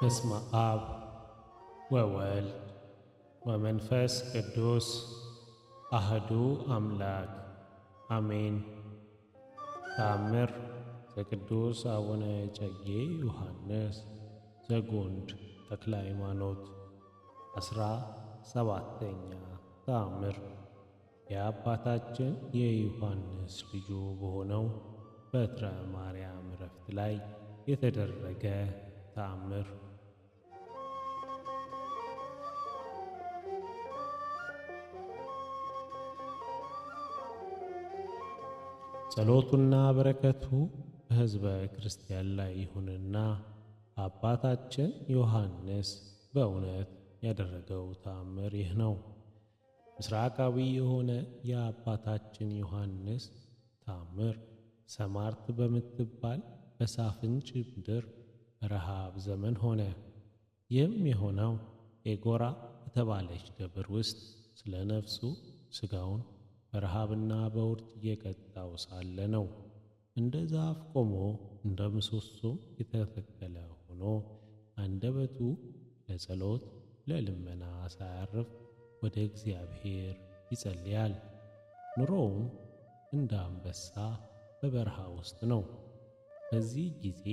በስመ አብ ወወልድ ወመንፈስ ቅዱስ አህዱ አምላክ አሜን። ተአምር ዘቅዱስ አቡነ እጨጌ ዮሐንስ ዘጎንድ ተክለ ሃይማኖት። 17ኛ ተአምር የአባታችን የዮሐንስ ልጁ በሆነው በትረ ማርያም ዕረፍት ላይ የተደረገ ተአምር። ጸሎቱና በረከቱ በሕዝበ ክርስቲያን ላይ ይሁንና አባታችን ዮሐንስ በእውነት ያደረገው ተአምር ይህ ነው። ምስራቃዊ የሆነ የአባታችን ዮሐንስ ተአምር ሰማርት በምትባል በሳፍንጭ ምድር ረሃብ ዘመን ሆነ። ይህም የሆነው ኤጎራ በተባለች ደብር ውስጥ ስለ ነፍሱ ሥጋውን በረሃብና በውርጭ እየቀጣው ሳለ ነው። እንደ ዛፍ ቆሞ እንደ ምሰሶም የተተከለ ሆኖ አንደበቱ ለጸሎት ለልመና ሳያርፍ ወደ እግዚአብሔር ይጸልያል። ኑሮውም እንደ አንበሳ በበረሃ ውስጥ ነው። በዚህ ጊዜ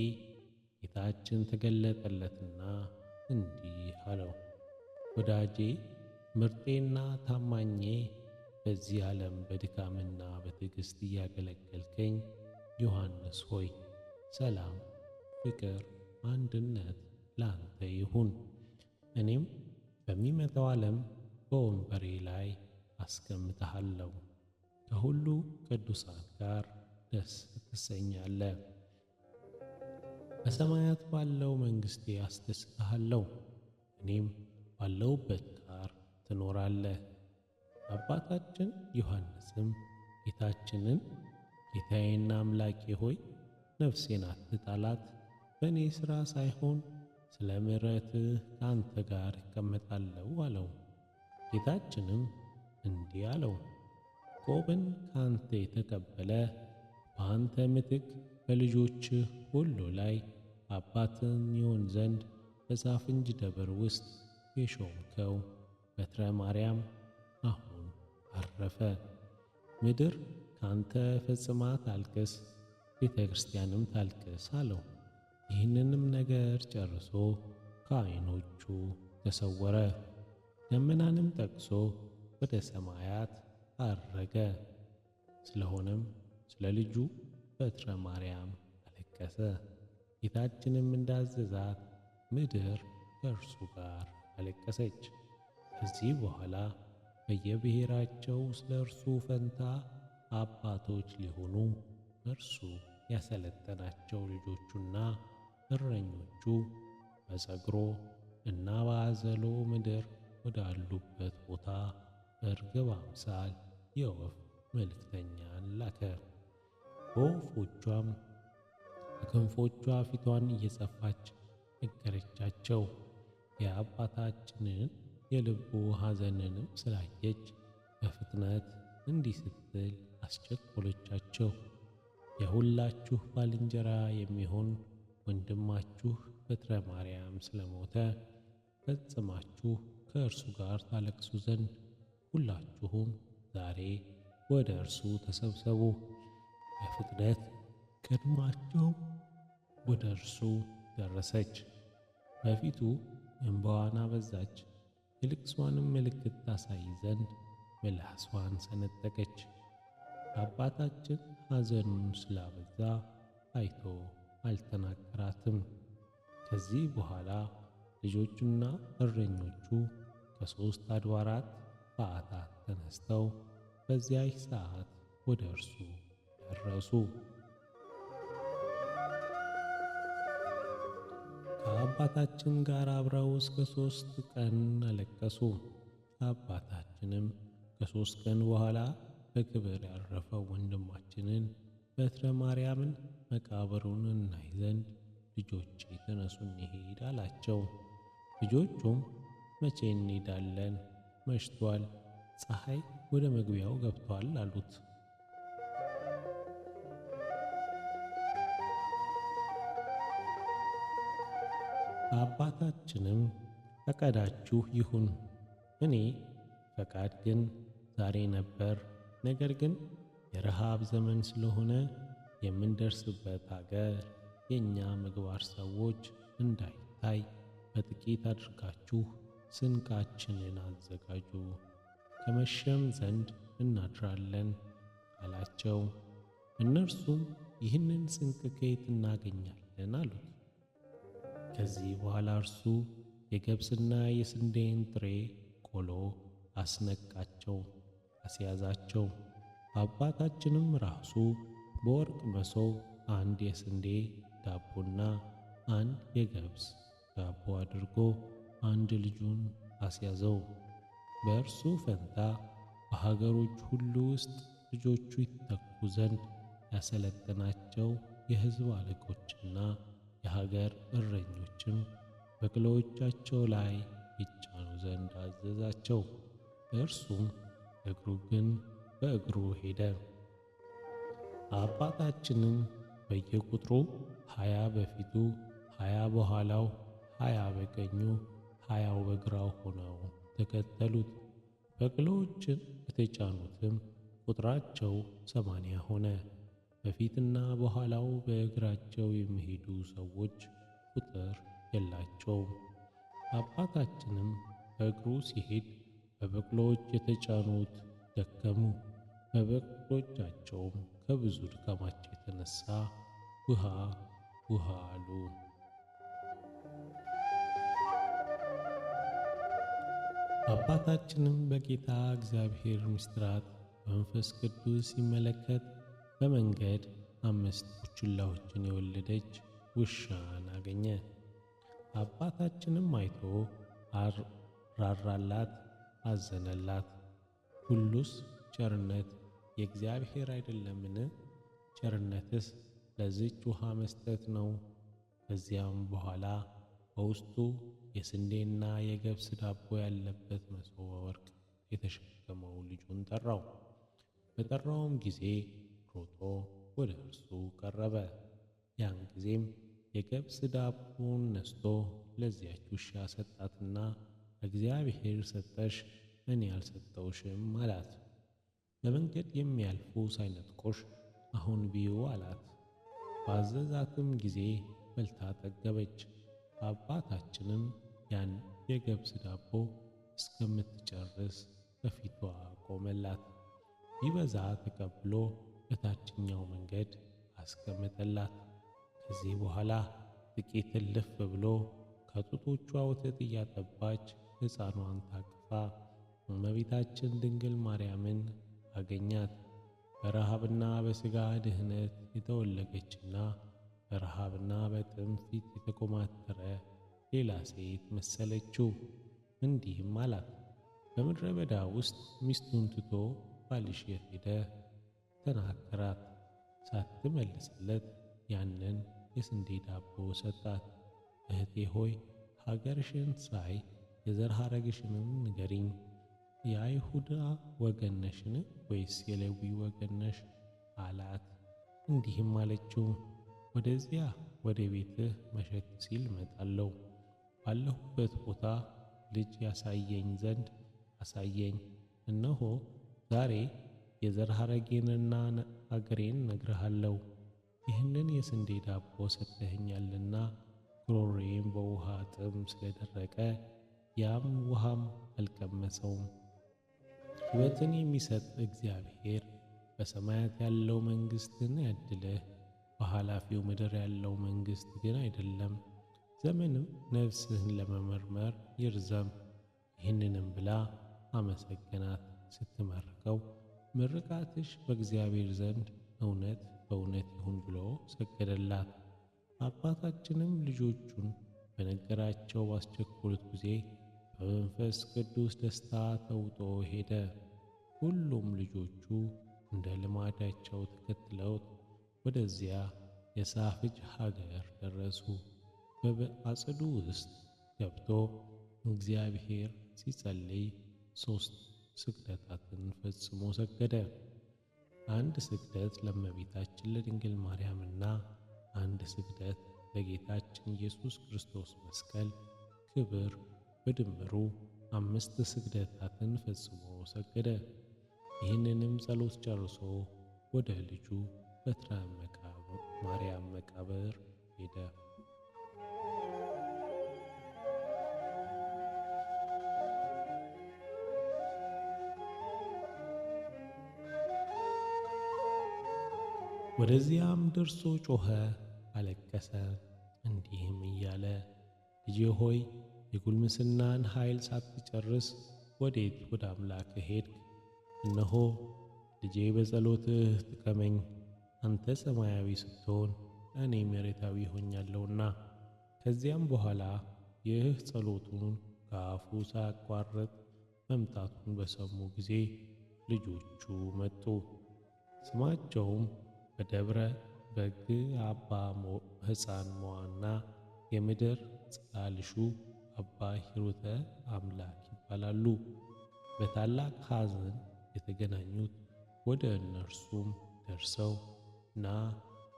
ጌታችን ተገለጠለትና እንዲህ አለው፣ ወዳጄ ምርጤና ታማኜ በዚህ ዓለም በድካምና በትዕግሥት እያገለገልከኝ ዮሐንስ ሆይ ሰላም፣ ፍቅር፣ አንድነት ላንተ ይሁን። እኔም በሚመጣው ዓለም በወንበሬ ላይ አስቀምጠሃለሁ። ከሁሉ ቅዱሳን ጋር ደስ ትሰኛለህ። በሰማያት ባለው መንግሥቴ አስደስትሃለሁ። እኔም ባለሁበት ጋር ትኖራለህ። አባታችን ዮሐንስም ጌታችንን ጌታዬና አምላኬ ሆይ ነፍሴን አትጣላት፣ በእኔ ሥራ ሳይሆን ስለ ምሕረትህ ከአንተ ጋር እቀመጣለሁ አለው። ጌታችንም እንዲህ አለው፣ ቆብን ከአንተ የተቀበለ በአንተ ምትክ በልጆችህ ሁሉ ላይ አባትን ይሆን ዘንድ በሳፍንጅ ደብር ውስጥ የሾምከው በትረ ማርያም አሁን አረፈ። ምድር ካንተ ፈጽማ ታልቅስ፣ ቤተ ክርስቲያንም ታልቅስ አለው። ይህንንም ነገር ጨርሶ ከዓይኖቹ ተሰወረ። ደመናንም ጠቅሶ ወደ ሰማያት አረገ። ስለሆነም ስለ ልጁ በትረ ማርያም አለቀሰ። ጌታችንም እንዳዘዛት ምድር ከእርሱ ጋር አለቀሰች። ከዚህ በኋላ በየብሔራቸው ስለ እርሱ ፈንታ አባቶች ሊሆኑ እርሱ ያሰለጠናቸው ልጆቹና እረኞቹ በጸግሮ እና በአዘሎ ምድር ወዳሉበት ቦታ በርግብ አምሳል የወፍ መልእክተኛን ላከ። በወፎቿም በክንፎቿ ፊቷን እየጸፋች ነገረቻቸው። የአባታችንን የልቡ ሐዘንንም ስላየች በፍጥነት እንዲህ ስትል አስቸኰለቻቸው። የሁላችሁ ባልንጀራ የሚሆን ወንድማችሁ በትረ ማርያም ስለሞተ ፈጽማችሁ ከእርሱ ጋር ታለቅሱ ዘንድ ሁላችሁም ዛሬ ወደ እርሱ ተሰብሰቡ። በፍጥነት ቀድማቸው ወደ እርሱ ደረሰች። በፊቱ እንባዋን አበዛች። የልቅሷንም ምልክት ታሳይ ዘንድ ምላስዋን ሰነጠቀች። አባታችን ሐዘኑን ስላበዛ አይቶ አልተናገራትም። ከዚህ በኋላ ልጆቹና እረኞቹ ከሦስት አድባራት በዓታት ተነስተው በዚያች ሰዓት ወደ እርሱ ደረሱ። ከአባታችን ጋር አብረው እስከ 3 ቀን አለቀሱ። አባታችንም ከ3 ቀን በኋላ በክብር ያረፈው ወንድማችንን በትረ ማርያምን መቃብሩን እናይ ዘንድ ልጆቼ ተነሱ እንሂድ አላቸው። ልጆቹም መቼ እንሄዳለን? መሽቷል፣ ፀሐይ ወደ መግቢያው ገብቷል አሉት። አባታችንም ፈቃዳችሁ ይሁን። እኔ ፈቃድ ግን ዛሬ ነበር፣ ነገር ግን የረሃብ ዘመን ስለሆነ የምንደርስበት አገር የእኛ ምግባር ሰዎች እንዳይታይ በጥቂት አድርጋችሁ ስንቃችንን አዘጋጁ፣ ከመሸም ዘንድ እናድራለን አላቸው። እነርሱም ይህንን ስንቅ ከየት እናገኛለን አሉት። ከዚህ በኋላ እርሱ የገብስና የስንዴን ጥሬ ቆሎ አስነቃቸው፣ አስያዛቸው። አባታችንም ራሱ በወርቅ መሶብ አንድ የስንዴ ዳቦና አንድ የገብስ ዳቦ አድርጎ አንድ ልጁን አስያዘው። በእርሱ ፈንታ በሀገሮች ሁሉ ውስጥ ልጆቹ ይተኩ ዘንድ ያሰለጠናቸው የሕዝብ አለቆችና የሀገር እረኞችም በቅሎዎቻቸው ላይ ይጫኑ ዘንድ አዘዛቸው። እርሱም እግሩ ግን በእግሩ ሄደ። አባታችንም በየቁጥሩ 20 በፊቱ 20 በኋላው 20 በቀኙ 20 በግራው ሆነው ተከተሉት። በቅሎዎችን የተጫኑትም ቁጥራቸው 80 ሆነ። በፊትና በኋላው በእግራቸው የሚሄዱ ሰዎች ቁጥር የላቸውም። አባታችንም በእግሩ ሲሄድ በበቅሎዎች የተጫኑት ደከሙ። በበቅሎቻቸውም ከብዙ ድካማቸው የተነሳ ውሃ ውሃ አሉ። አባታችንም በጌታ እግዚአብሔር ምስጢራት በመንፈስ ቅዱስ ሲመለከት በመንገድ 5 ቡችላዎችን የወለደች ውሻን አገኘ። አባታችንም አይቶ ራራላት፣ አዘነላት። ሁሉስ ቸርነት የእግዚአብሔር አይደለምን? ቸርነትስ ለዚች ውሃ መስጠት ነው። ከዚያም በኋላ በውስጡ የስንዴና የገብስ ዳቦ ያለበት መሶበ ወርቅ የተሸከመው ልጁን ጠራው። በጠራውም ጊዜ ሮጦ ወደ እርሱ ቀረበ። ያን ጊዜም የገብስ ዳቦን ነስቶ ለዚያች ውሻ ሰጣትና እግዚአብሔር ሰጠሽ፣ እኔ አልሰጠውሽም አላት። በመንገድ የሚያልፉ ሳይነጥቆሽ አሁን ብዩ አላት። ባዘዛትም ጊዜ በልታ ጠገበች። አባታችንም ያን የገብስ ዳቦ እስከምትጨርስ በፊቷ ቆመላት። ቢበዛ ተቀብሎ በታችኛው መንገድ አስቀመጠላት። ከዚህ በኋላ ጥቂት እልፍ ብሎ ከጡቶቿ ወተት እያጠባች ሕፃኗን ታቅፋ እመቤታችን ድንግል ማርያምን አገኛት። በረሃብና በሥጋ ድህነት የተወለገችና በረሃብና በጥም ፊት የተኮማተረ ሌላ ሴት መሰለችው። እንዲህም አላት፣ በምድረ በዳ ውስጥ ሚስቱን ትቶ ባልሽ የት ሄደ? ተናገራት። ሳትመልስለት ያንን የስንዴ ዳቦ ሰጣት። እህቴ ሆይ ሀገርሽን ሳይ የዘር ሐረግሽንም ንገሪኝ። የአይሁዳ ወገን ነሽን ወይስ የሌዊ ወገን ነሽ? አላት። እንዲህም አለችው፣ ወደዚያ ወደ ቤትህ መሸት ሲል እመጣለሁ። ባለሁበት ቦታ ልጅ ያሳየኝ ዘንድ አሳየኝ። እነሆ ዛሬ የዘር ሐረጌንና አገሬን ነግርሃለሁ። ይህንን የስንዴ ዳቦ ሰጥተኸኛልና ጉሮሮዬም በውሃ ጥም ስለደረቀ ያም ውሃም አልቀመሰውም። ሕይወትን የሚሰጥ እግዚአብሔር በሰማያት ያለው መንግሥትን ያድልህ፣ በኃላፊው ምድር ያለው መንግሥት ግን አይደለም። ዘመንም ነፍስህን ለመመርመር ይርዘም። ይህንንም ብላ አመሰገናት። ስትመርቀው ምርቃትሽ በእግዚአብሔር ዘንድ እውነት በእውነት ይሁን ብሎ ሰገደላት። አባታችንም ልጆቹን በነገራቸው ባስቸኮሉት ጊዜ በመንፈስ ቅዱስ ደስታ ተውጦ ሄደ። ሁሉም ልጆቹ እንደ ልማዳቸው ተከትለውት ወደዚያ የሳፍጅ ሀገር ደረሱ። በአጽዱ ውስጥ ገብቶ እግዚአብሔር ሲጸልይ 3 ስግደታትን ፈጽሞ ሰገደ። አንድ ስግደት ለእመቤታችን ለድንግል ማርያምና አንድ ስግደት ለጌታችን ኢየሱስ ክርስቶስ መስቀል ክብር በድምሩ 5 ስግደታትን ፈጽሞ ሰገደ። ይህንንም ጸሎት ጨርሶ ወደ ልጁ በትረ ማርያም መቃብር ሄደ። ወደዚያም ደርሶ ጮኸ፣ አለቀሰ፣ እንዲህም እያለ ልጄ ሆይ የጉልምስናን ኃይል ሳትጨርስ ወዴት ወደ አምላክህ ሄድክ? እነሆ ልጄ በጸሎትህ ጥቀመኝ፣ አንተ ሰማያዊ ስትሆን እኔ መሬታዊ ሆኛለሁና። ከዚያም በኋላ ይህ ጸሎቱን ከአፉ ሳያቋርጥ መምጣቱን በሰሙ ጊዜ ልጆቹ መጡ። ስማቸውም በደብረ በግ አባ ሕፃን ሞዓና የምድር ጽላልሹ አባ ሂሩተ አምላክ ይባላሉ። በታላቅ ሐዘን የተገናኙት ወደ እነርሱም ደርሰው ና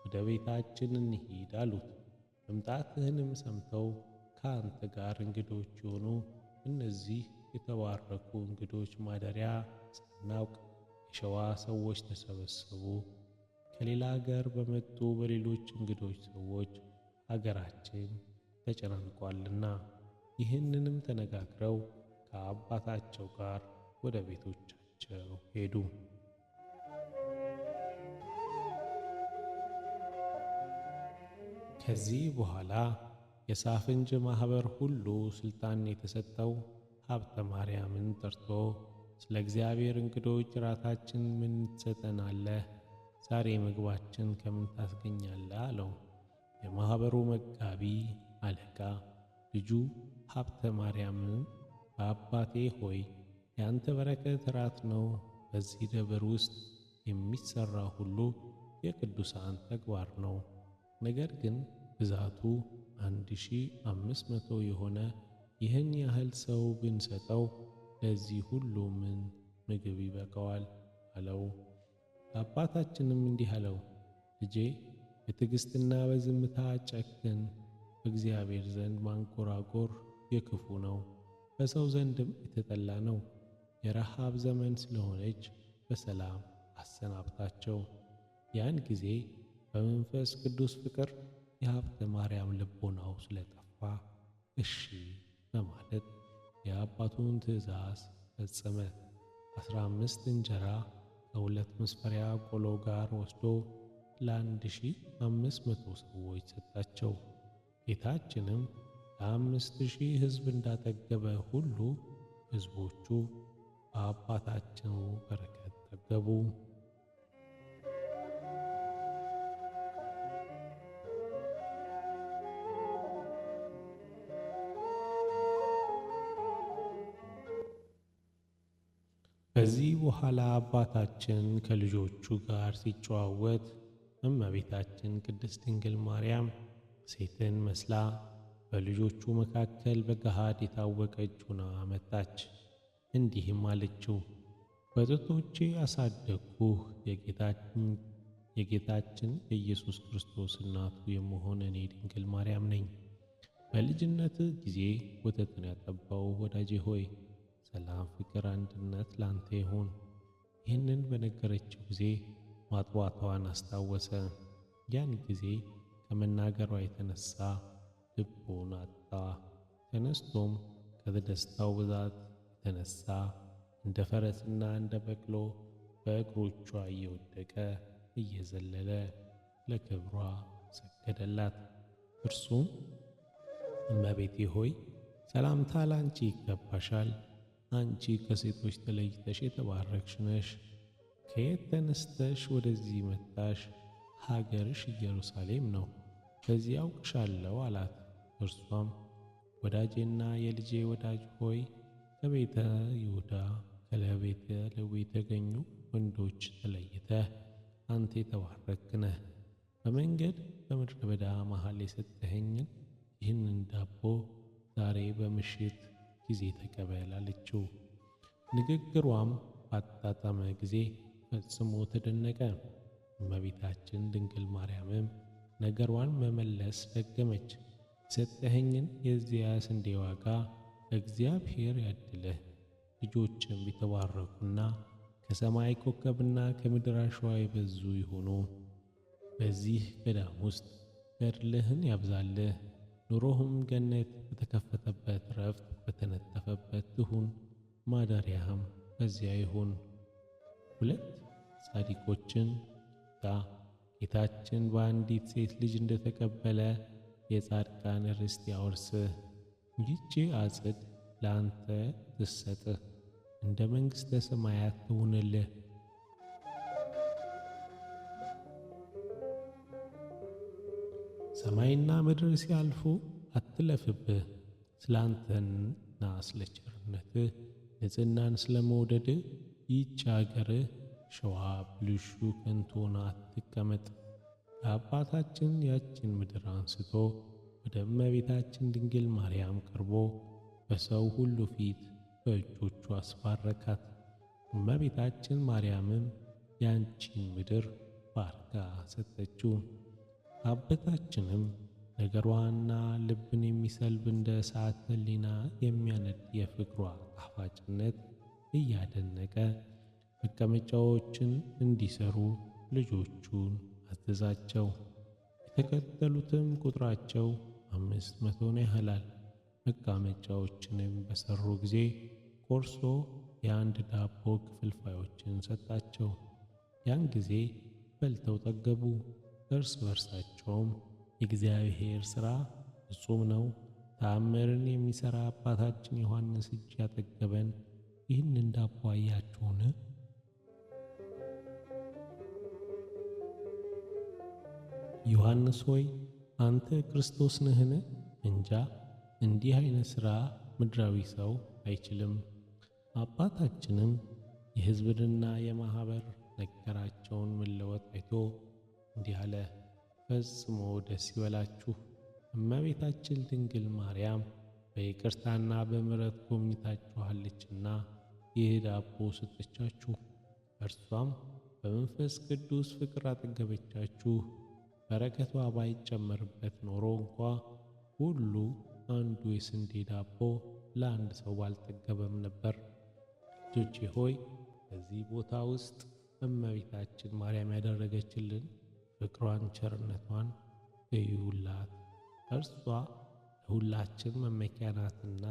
ወደ ቤታችን እንሂድ አሉት። መምጣትህንም ሰምተው ከአንተ ጋር እንግዶች የሆኑ እነዚህ የተባረኩ እንግዶች ማደሪያ ሳናውቅ የሸዋ ሰዎች ተሰበሰቡ። ከሌላ አገር በመጡ በሌሎች እንግዶች ሰዎች አገራችን ተጨናንቋልና። ይህንንም ተነጋግረው ከአባታቸው ጋር ወደ ቤቶቻቸው ሄዱ። ከዚህ በኋላ የሳፍንጅ ማኅበር ሁሉ ሥልጣን የተሰጠው ሀብተ ማርያምን ጠርቶ ስለ እግዚአብሔር እንግዶች ራታችን ምን ትሰጠናለህ? ዛሬ ምግባችን ከምን ታስገኛለህ? አለው። የማኅበሩ መጋቢ አለቃ ልጁ ሀብተ ማርያምም አባቴ ሆይ ያንተ በረከት ራት ነው። በዚህ ደብር ውስጥ የሚሠራ ሁሉ የቅዱሳን ተግባር ነው። ነገር ግን ብዛቱ 1500 የሆነ ይህን ያህል ሰው ብንሰጠው ለዚህ ሁሉ ምን ምግብ ይበቃዋል? አለው። አባታችንም እንዲህ አለው፣ ልጄ በትዕግሥትና በዝምታ ጨክን። በእግዚአብሔር ዘንድ ማንጎራጎር የክፉ ነው፣ በሰው ዘንድም የተጠላ ነው። የረሃብ ዘመን ስለሆነች በሰላም አሰናብታቸው። ያን ጊዜ በመንፈስ ቅዱስ ፍቅር የሀብተ ማርያም ልቦናው ስለጠፋ እሺ በማለት የአባቱን ትእዛዝ ፈጸመ። 15 እንጀራ ከ2 መስፈሪያ ቆሎ ጋር ወስዶ ለ1500 ሰዎች ሰጣቸው። ጌታችንም ለ5000 ሕዝብ እንዳጠገበ ሁሉ ሕዝቦቹ በአባታቸው በረከት ጠገቡ። ከዚህ በኋላ አባታችን ከልጆቹ ጋር ሲጨዋወት እመቤታችን ቅድስት ድንግል ማርያም ሴትን መስላ በልጆቹ መካከል በገሃድ የታወቀች ሆና መጣች። እንዲህም አለችው፣ በጡቶቼ አሳደግኩህ። የጌታችን የኢየሱስ ክርስቶስ እናቱ የምሆን እኔ ድንግል ማርያም ነኝ። በልጅነት ጊዜ ወተትን ያጠባው ወዳጄ ሆይ ሰላም፣ ፍቅር፣ አንድነት ላንተ ይሁን። ይህንን በነገረችው ጊዜ ማጥዋቷን አስታወሰ። ያን ጊዜ ከመናገሯ የተነሳ ልቡን አጣ። ተነስቶም ከደስታው ብዛት የተነሳ እንደ ፈረስና እንደ በቅሎ በእግሮቿ እየወደቀ እየዘለለ ለክብሯ ሰገደላት። እርሱም እመቤቴ ሆይ ሰላምታ ላንቺ ይገባሻል። አንቺ ከሴቶች ተለይተሽ የተባረክሽ ነሽ። ከየት ተነስተሽ ወደዚህ መጣሽ? ሀገርሽ ኢየሩሳሌም ነው፣ በዚህ አውቅሻለሁ አላት። እርሷም ወዳጄና የልጄ ወዳጅ ሆይ ከቤተ ይሁዳ ከለቤተ ሌዊ የተገኙ ወንዶች ተለይተህ አንተ የተባረክህ ነህ። በመንገድ በምድረ በዳ መሃል የሰጠኸኝን ይህንን ዳቦ ዛሬ በምሽት ጊዜ ተቀበል አለችው። ንግግሯም ባጣጣመ ጊዜ ፈጽሞ ተደነቀ። እመቤታችን ድንግል ማርያምም ነገሯን መመለስ ደገመች። የሰጠኸኝን የዚያ ስንዴ ዋጋ እግዚአብሔር ያድልህ። ልጆችም የተባረኩና ከሰማይ ኮከብና ከምድር አሸዋ የበዙ ይሁኑ። በዚህ ገዳም ውስጥ ገድልህን ያብዛልህ። ኑሮህም ገነት በተከፈተበት ረፍት በተነጠፈበት ትሁን። ማደሪያህም በዚያ ይሁን። 2 ጻድቆችን ጌታችን በአንዲት ሴት ልጅ እንደተቀበለ የጻድቃን ርስት ያወርስህ። ይህች አጽድ ለአንተ ትሰጥህ፣ እንደ መንግሥተ ሰማያት ትሁንልህ። ሰማይና ምድር ሲያልፉ አትለፍብህ። ስለ አንተና ስለ ቸርነትህ ንጽሕናን ስለ መውደድህ ይህች አገርህ ሸዋ ብልሹ ከንቱ ሆና አትቀመጥ። የአባታችን ያችን ምድር አንስቶ ወደ እመቤታችን ድንግል ማርያም ቀርቦ በሰው ሁሉ ፊት በእጆቹ አስባረካት። እመቤታችን ማርያምም ያንቺን ምድር ባርካ ሰጠችው። አባታችንም ነገሯና ልብን የሚሰልብ እንደ እሳት ሕሊና የሚያነድ የፍቅሯ ጣፋጭነት እያደነቀ መቀመጫዎችን እንዲሰሩ ልጆቹን አዘዛቸው። የተከተሉትም ቁጥራቸው 500 ያህላል። መቀመጫዎችንም በሰሩ ጊዜ ቆርሶ የአንድ ዳቦ ክፍልፋዮችን ሰጣቸው። ያን ጊዜ በልተው ጠገቡ። እርስ በርሳቸውም የእግዚአብሔር ሥራ ፍጹም ነው፣ ተአምርን የሚሠራ አባታችን ዮሐንስ እጅ ያጠገበን ይህንን ዳቦ አያችሁን? ዮሐንስ ሆይ አንተ ክርስቶስ ነህን? እንጃ፣ እንዲህ አይነት ሥራ ምድራዊ ሰው አይችልም። አባታችንም የሕዝብንና የማኅበር ነገራቸውን መለወጥ አይቶ እንዲህ አለ፣ ፈጽሞ ደስ ይበላችሁ። እመቤታችን ድንግል ማርያም በይቅርታና በምሕረት ጎብኝታችኋለችና ይህ ዳቦ ሰጠቻችሁ። እርሷም በመንፈስ ቅዱስ ፍቅር አጠገበቻችሁ። በረከቷ ባይጨመርበት ኖሮ እንኳ ሁሉ አንዱ የስንዴ ዳቦ ለአንድ ሰው ባልጠገበም ነበር። ልጆቼ ሆይ በዚህ ቦታ ውስጥ እመቤታችን ማርያም ያደረገችልን ፍቅሯን፣ ቸርነቷን እዩላት። እርሷ ለሁላችን መመኪያ ናትና፣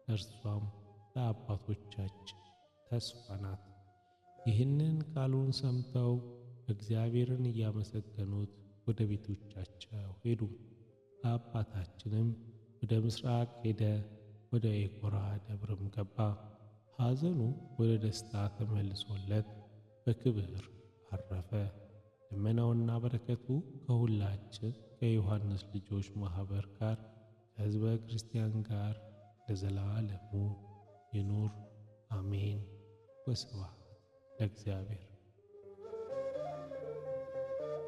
እርሷም ለአባቶቻችን ተስፋ ናት። ይህንን ቃሉን ሰምተው እግዚአብሔርን እያመሰገኑት ወደ ቤቶቻቸው ሄዱ። አባታችንም ወደ ምስራቅ ሄደ፣ ወደ ኤኮራ ደብርም ገባ። ሐዘኑ ወደ ደስታ ተመልሶለት በክብር አረፈ። ደመናውና በረከቱ ከሁላችን ከዮሐንስ ልጆች ማኅበር ጋር ከሕዝበ ክርስቲያን ጋር ለዘላለሙ ይኑር አሜን። ወስብሐት ለእግዚአብሔር።